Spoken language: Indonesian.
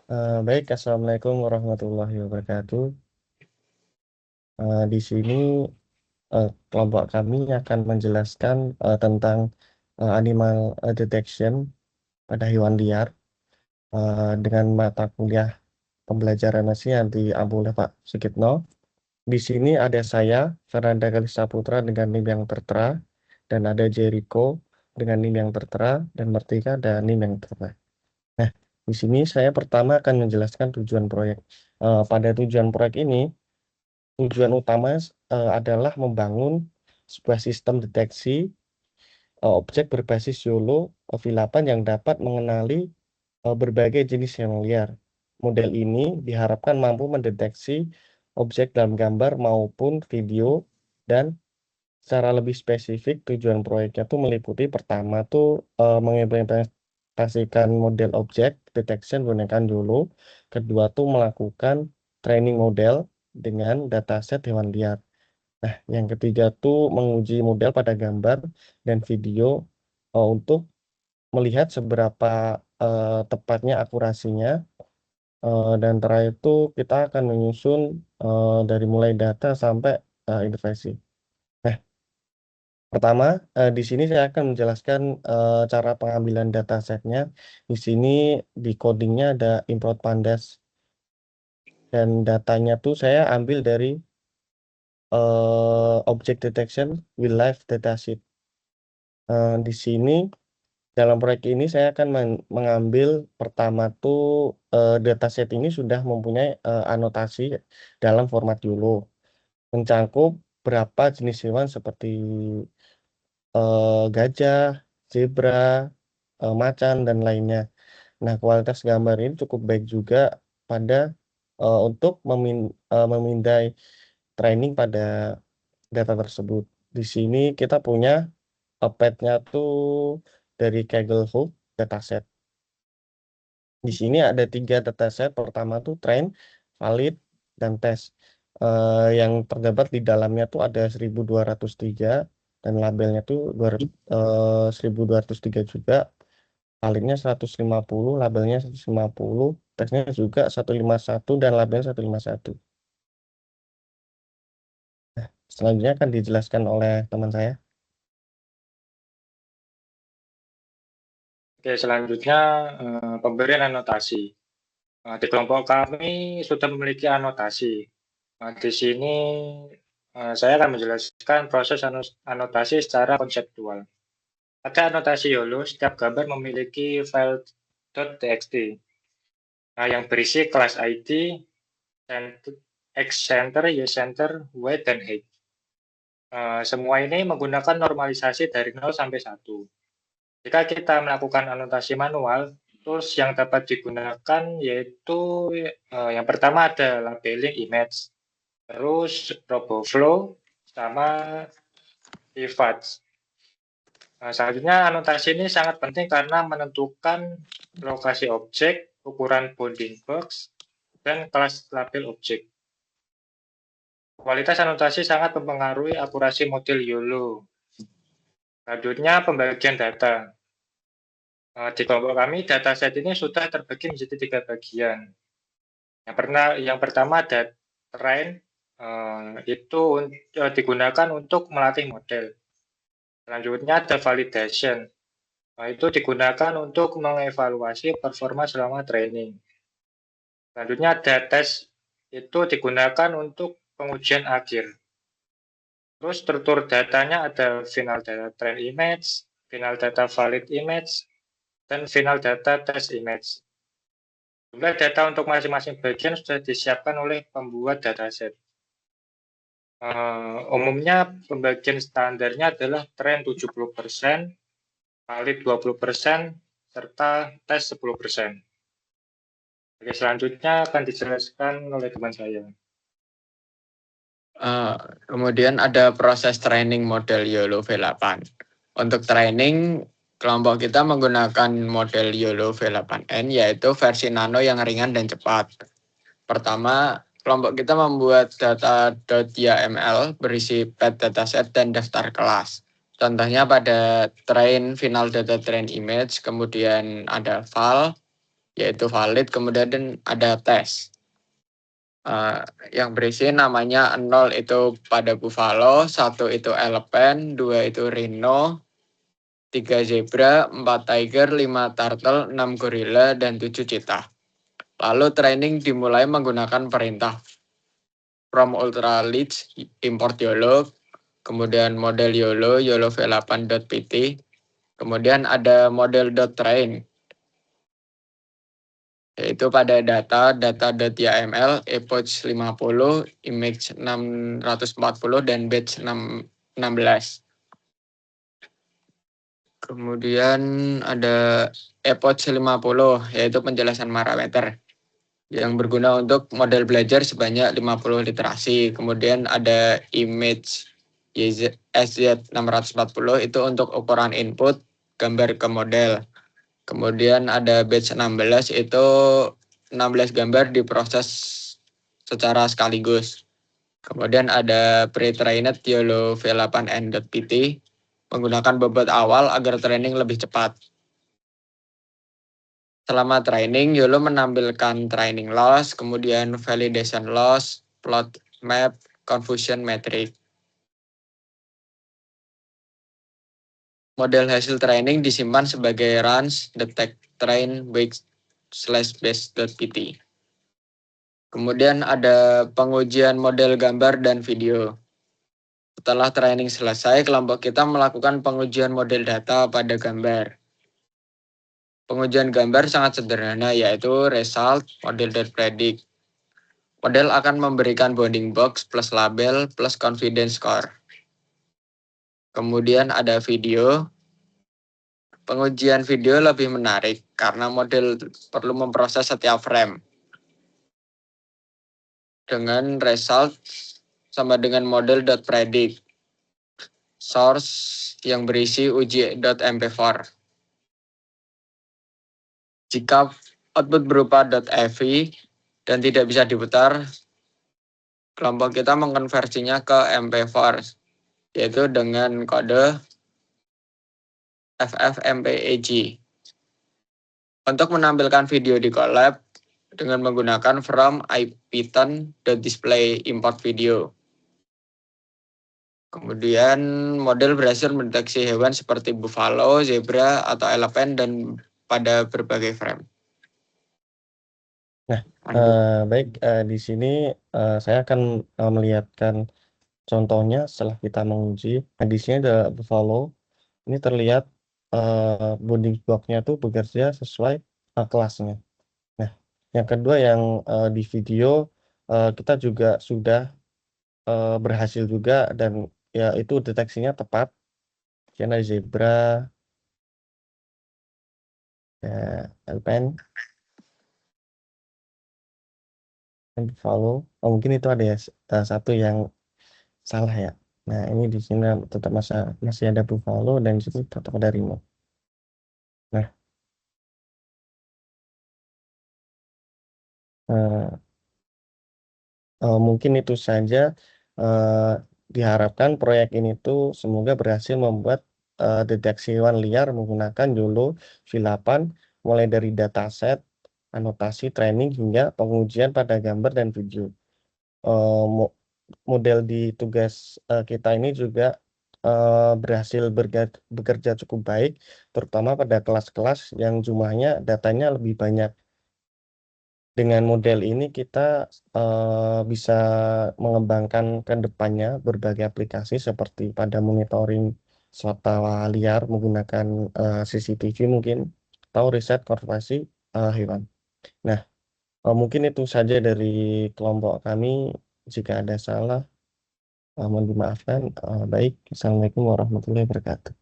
Baik, Assalamualaikum warahmatullahi wabarakatuh. Di sini kelompok kami akan menjelaskan tentang animal detection pada hewan liar dengan mata kuliah pembelajaran yang diampu oleh Pak Sukitno. Di sini ada saya, Fernanda Kalista Putra dengan NIM yang tertera, dan ada Jericho dengan NIM yang tertera, dan Martika dan NIM yang tertera. Nah, di sini saya pertama akan menjelaskan tujuan proyek. Pada tujuan proyek ini, tujuan utama adalah membangun sebuah sistem deteksi objek berbasis YOLO V8 yang dapat mengenali berbagai jenis hewan liar. Model ini diharapkan mampu mendeteksi objek dalam gambar maupun video, dan secara lebih spesifik tujuan proyeknya tuh meliputi pertama tuh mengimplementasikan model objek detection menggunakan YOLO. Kedua tuh melakukan training model dengan dataset hewan liar. Nah, yang ketiga tuh menguji model pada gambar dan video untuk melihat seberapa tepatnya akurasinya. Dan terakhir itu kita akan menyusun dari mulai data sampai intervensi. Nah, pertama di sini saya akan menjelaskan cara pengambilan datasetnya. Di sini di codingnya ada import pandas, dan datanya tuh saya ambil dari object detection wildlife datasheet. Di sini dalam proyek ini saya akan mengambil pertama tuh dataset ini sudah mempunyai anotasi dalam format YOLO, mencangkup berapa jenis hewan seperti gajah, zebra, macan, dan lainnya. Nah, kualitas gambar ini cukup baik juga pada untuk memindai training pada data tersebut. Di sini kita punya path-nya tuh dari Kaggle Hook dataset. Di sini ada 3 dataset. Pertama tuh train, valid, dan tes. Yang terdapat di dalamnya tuh ada 1203, dan labelnya tuh 1203 juga. Validnya 150, labelnya 150, tesnya juga 151, dan labelnya 151. Nah, selanjutnya akan dijelaskan oleh teman saya. Oke, selanjutnya pemberian anotasi. Di kelompok kami sudah memiliki anotasi. Di sini saya akan menjelaskan proses anotasi secara konseptual. Pada anotasi YOLO, setiap gambar memiliki file .txt yang berisi kelas ID, X center, Y center, Y, dan height. Semua ini menggunakan normalisasi dari 0 sampai 1. Jika kita melakukan anotasi manual, tools yang dapat digunakan yaitu yang pertama ada labeling image, terus RoboFlow, sama IFADS. Selanjutnya anotasi ini sangat penting karena menentukan lokasi objek, ukuran bounding box, dan kelas label objek. Kualitas anotasi sangat mempengaruhi akurasi model YOLO. Selanjutnya pembagian data. Di kelompok kami, dataset ini sudah terbagi menjadi 3 bagian. Yang pertama ada train, itu digunakan untuk melatih model. Selanjutnya ada validation, itu digunakan untuk mengevaluasi performa selama training. Selanjutnya ada test, itu digunakan untuk pengujian akhir. Terus struktur datanya ada final data train image, final data valid image, dan final data test image. Jumlah data untuk masing-masing bagian sudah disiapkan oleh pembuat dataset. Umumnya pembagian standarnya adalah train 70%, valid 20%, serta tes 10%. Oke, selanjutnya akan dijelaskan oleh teman saya. Kemudian ada proses training model YOLO V8. Untuk training, kelompok kita menggunakan model YOLO V8N, yaitu versi nano yang ringan dan cepat. Pertama, kelompok kita membuat data.yml berisi path dataset dan daftar kelas. Contohnya pada train final data train image, kemudian ada val yaitu valid, kemudian ada tes. Yang berisi namanya 0 itu pada buffalo, 1 itu elephant, 2 itu rhino, 3 zebra, 4 tiger, 5 turtle, 6 gorilla, dan 7 cheetah. Lalu training dimulai menggunakan perintah from ultra leads import YOLO, kemudian model YOLO v8.pt, kemudian ada model .train, yaitu pada data.yml, epoch 50, image 640, dan batch 16. Kemudian ada epoch 50, yaitu penjelasan parameter yang berguna untuk model belajar sebanyak 50 literasi. Kemudian ada image SZ640, itu untuk ukuran input gambar ke model. Kemudian ada batch 16, itu 16 gambar diproses secara sekaligus. Kemudian ada pre-trained YOLO v8n.pt, menggunakan bobot awal agar training lebih cepat. Selama training, YOLO menampilkan training loss, kemudian validation loss, plot map, confusion metric. Model hasil training disimpan sebagai runs detect train wake/base.pt. Kemudian ada pengujian model gambar dan video. Setelah training selesai, kelompok kita melakukan pengujian model data pada gambar. Pengujian gambar sangat sederhana, yaitu result, model.predict. Model akan memberikan bounding box plus label plus confidence score. Kemudian ada video. Pengujian video lebih menarik karena model perlu memproses setiap frame. Dengan result sama dengan model.predict. Source yang berisi uji.mp4. Jika output berupa .avi dan tidak bisa diputar, kelompok kita mengkonversinya ke MP4, yaitu dengan kode FFmpeg. Untuk menampilkan video di Colab dengan menggunakan from ipython.display import video. Kemudian model berhasil mendeteksi hewan seperti buffalo, zebra, atau elephant dan pada berbagai frame. Nah, baik, di sini saya akan melihatkan contohnya setelah kita menguji. Nah, di sini ada buffalo. Ini terlihat bounding block-nya tuh bekerja sesuai kelasnya. Nah, yang kedua yang di video kita juga sudah berhasil juga dan ya itu deteksinya tepat. Karena zebra, elephant, dan buffalo. Oh, mungkin itu ada ya satu yang salah ya. Nah, ini di sini tetap masih ada buffalo dan di sini tetap ada rhino. Nah, mungkin itu saja. Diharapkan proyek ini tuh semoga berhasil membuat deteksi hewan liar menggunakan YOLO V8 mulai dari dataset, anotasi, training hingga pengujian pada gambar dan video. Model di tugas kita ini juga berhasil bekerja cukup baik, terutama pada kelas-kelas yang jumlahnya datanya lebih banyak. Dengan model ini kita bisa mengembangkan ke depannya berbagai aplikasi seperti pada monitoring satwa liar menggunakan CCTV mungkin, atau riset konservasi hewan. Nah, mungkin itu saja dari kelompok kami. Jika ada salah, mohon dimaafkan. Baik, Assalamualaikum warahmatullahi wabarakatuh.